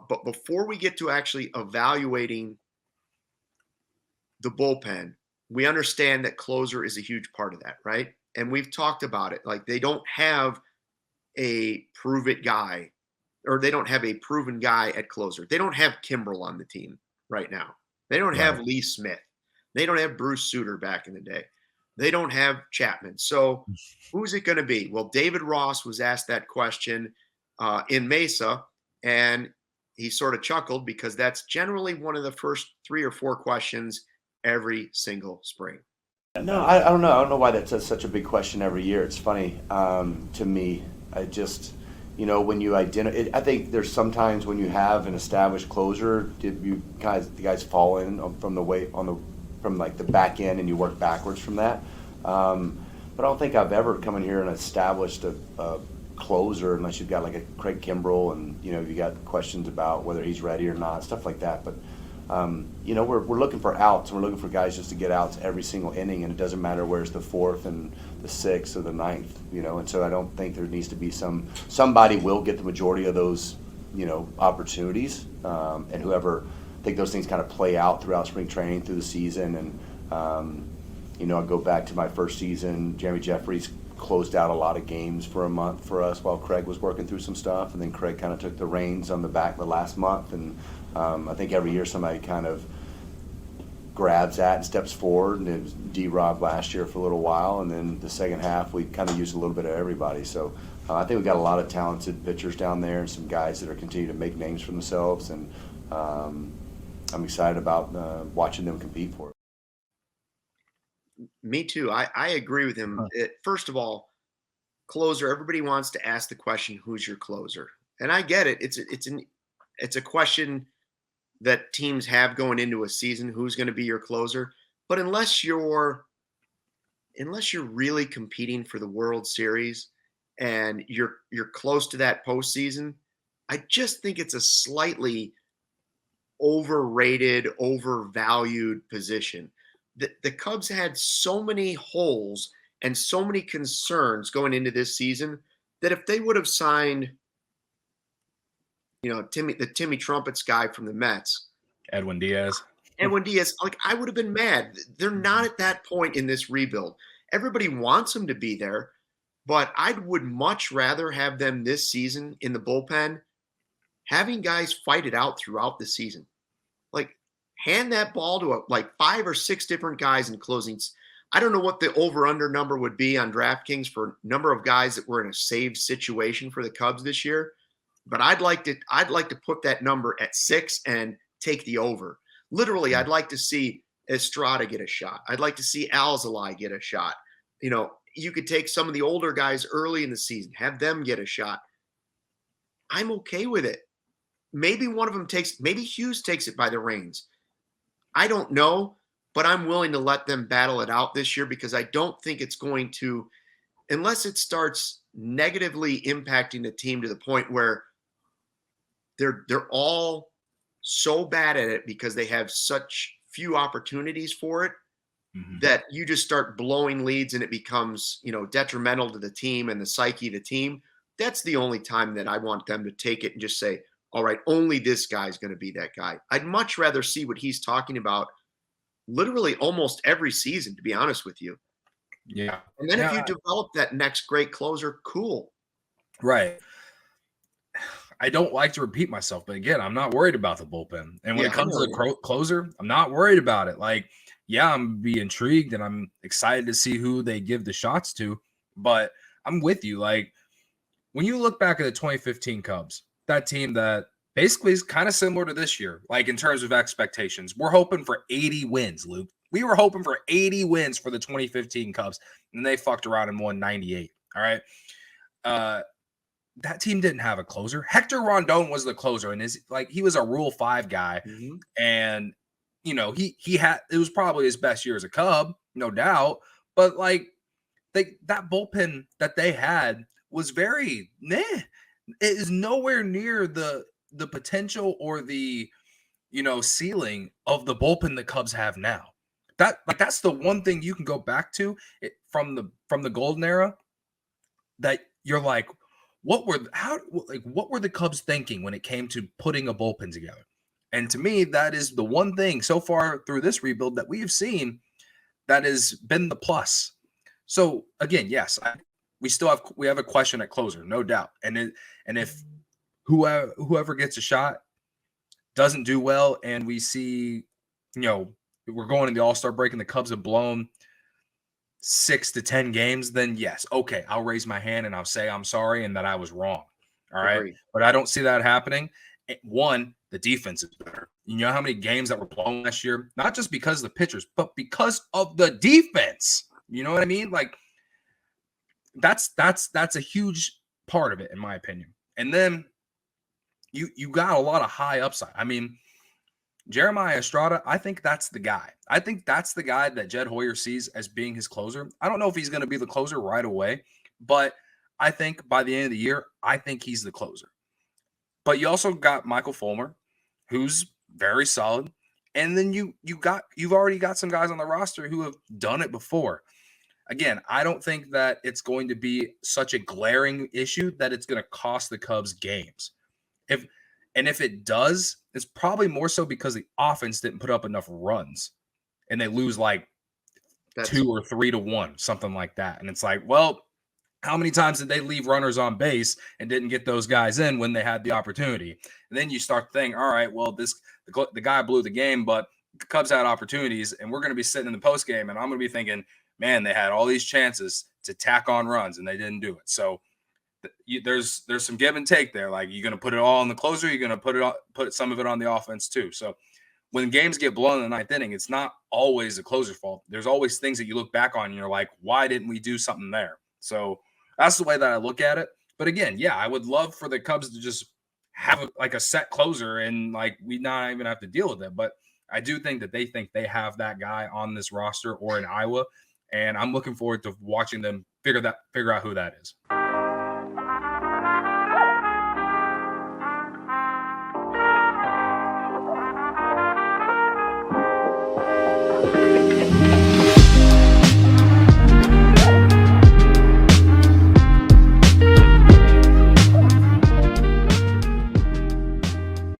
But before we get to actually evaluating the bullpen, we understand that closer is a huge part of that, right? And we've talked about it. Like they don't have a prove it guy, or they don't have a proven guy at closer. They don't have Kimbrel on the team right now. They don't have Right. Lee Smith. They don't have Bruce Sutter back in the day. They don't have Chapman. So who's it going to be? Well, David Ross was asked that question in Mesa, and he sort of chuckled because that's generally one of the first 3 or 4 questions every single spring. No, I don't know. I don't know why that's such a big question every year. It's funny to me. I just, when you identify, I think there's sometimes when you have an established closer, the guys fall in from from like the back end, and you work backwards from that. But I don't think I've ever come in here and established a closer unless you've got like a Craig Kimbrel and you got questions about whether he's ready or not, stuff like that. But we're looking for outs, and we're looking for guys just to get outs every single inning, and it doesn't matter where's the 4th and the 6th or the 9th, and so I don't think there needs to be somebody will get the majority of those, opportunities, and whoever, I think those things kind of play out throughout spring training through the season, and I go back to my first season, Jeremy Jeffries closed out a lot of games for a month for us while Craig was working through some stuff, and then Craig kind of took the reins on the back the last month, and I think every year somebody kind of grabs that and steps forward, and it was D-Rob last year for a little while, and then the second half we kind of used a little bit of everybody. So I think we've got a lot of talented pitchers down there and some guys that are continuing to make names for themselves, and I'm excited about watching them compete for it. Me too. I agree with him. First of all, closer, everybody wants to ask the question, who's your closer? And I get it. It's a question that teams have going into a season, who's going to be your closer. But unless you're really competing for the World Series and you're close to that postseason, I just think it's a slightly overrated, overvalued position. The Cubs had so many holes and so many concerns going into this season that if they would have signed, the Timmy Trumpets guy from the Mets, Edwin Diaz, like I would have been mad. They're not at that point in this rebuild. Everybody wants them to be there, but I would much rather have them this season in the bullpen, having guys fight it out throughout the season. Like, hand that ball to like 5 or 6 different guys in closings. I don't know what the over-under number would be on DraftKings for number of guys that were in a saved situation for the Cubs this year, but I'd like to put that number at 6 and take the over. Literally, I'd like to see Estrada get a shot. I'd like to see Alzolay get a shot. You could take some of the older guys early in the season, have them get a shot. I'm okay with it. Maybe one of them maybe Hughes takes it by the reins. I don't know, but I'm willing to let them battle it out this year because I don't think it's going to, unless it starts negatively impacting the team to the point where they're all so bad at it because they have such few opportunities for it that you just start blowing leads and it becomes, detrimental to the team and the psyche of the team. That's the only time that I want them to take it and just say, all right, only this guy's going to be that guy. I'd much rather see what he's talking about literally almost every season, to be honest with you. Yeah. And then if you develop that next great closer, cool. Right. I don't like to repeat myself, but again, I'm not worried about the bullpen. And when it comes to the closer, I'm not worried about it. Like, yeah, I'm going to be intrigued and I'm excited to see who they give the shots to, but I'm with you. Like, when you look back at the 2015 Cubs, that team that basically is kind of similar to this year, like in terms of expectations, we're hoping for 80 wins, Luke. We were hoping for 80 wins for the 2015 Cubs, and they fucked around and won 98. All right. That team didn't have a closer. Hector Rondon was the closer, and he was a Rule 5 guy. And he had, it was probably his best year as a Cub, no doubt. But that bullpen that they had was very meh. It is nowhere near the potential or the ceiling of the bullpen the Cubs have now. That's the one thing you can go back to from the golden era that you're like, what were the Cubs thinking when it came to putting a bullpen together? And to me, that is the one thing so far through this rebuild that we have seen that has been the plus. So again, yes, we have a question at closer, no doubt. And if whoever gets a shot doesn't do well, and we see, we're going in the All-Star break and the Cubs have blown 6 to 10 games, then yes, okay, I'll raise my hand and I'll say I'm sorry and that I was wrong. All right. Agreed. But I don't see that happening. One, the defense is better. You know how many games that were blown last year? Not just because of the pitchers, but because of the defense. You know what I mean? Like that's a huge part of it, in my opinion. And then you got a lot of high upside. I mean, Jeremiah Estrada, I think that's the guy. I think that's the guy that Jed Hoyer sees as being his closer. I don't know if he's going to be the closer right away, but I think by the end of the year, I think he's the closer. But you also got Michael Fulmer, who's very solid. And then you've already got some guys on the roster who have done it before. Again, I don't think that it's going to be such a glaring issue that it's going to cost the Cubs games. If it does, it's probably more so because the offense didn't put up enough runs and they lose like 2 or 3 to 1, something like that. And it's like, well, how many times did they leave runners on base and didn't get those guys in when they had the opportunity? And then you start thinking, all right, well, the guy blew the game, but the Cubs had opportunities, and we're going to be sitting in the post game, and I'm going to be thinking, man, they had all these chances to tack on runs, and they didn't do it. So there's some give and take there. Like, you're going to put it all on the closer, you're going to put some of it on the offense too. So when games get blown in the ninth inning, it's not always the closer's fault. There's always things that you look back on and you're like, why didn't we do something there? So that's the way that I look at it. But again, yeah, I would love for the Cubs to just have a set closer and like we not even have to deal with it. But I do think that they think they have that guy on this roster or in Iowa, and I'm looking forward to watching them figure out who that is.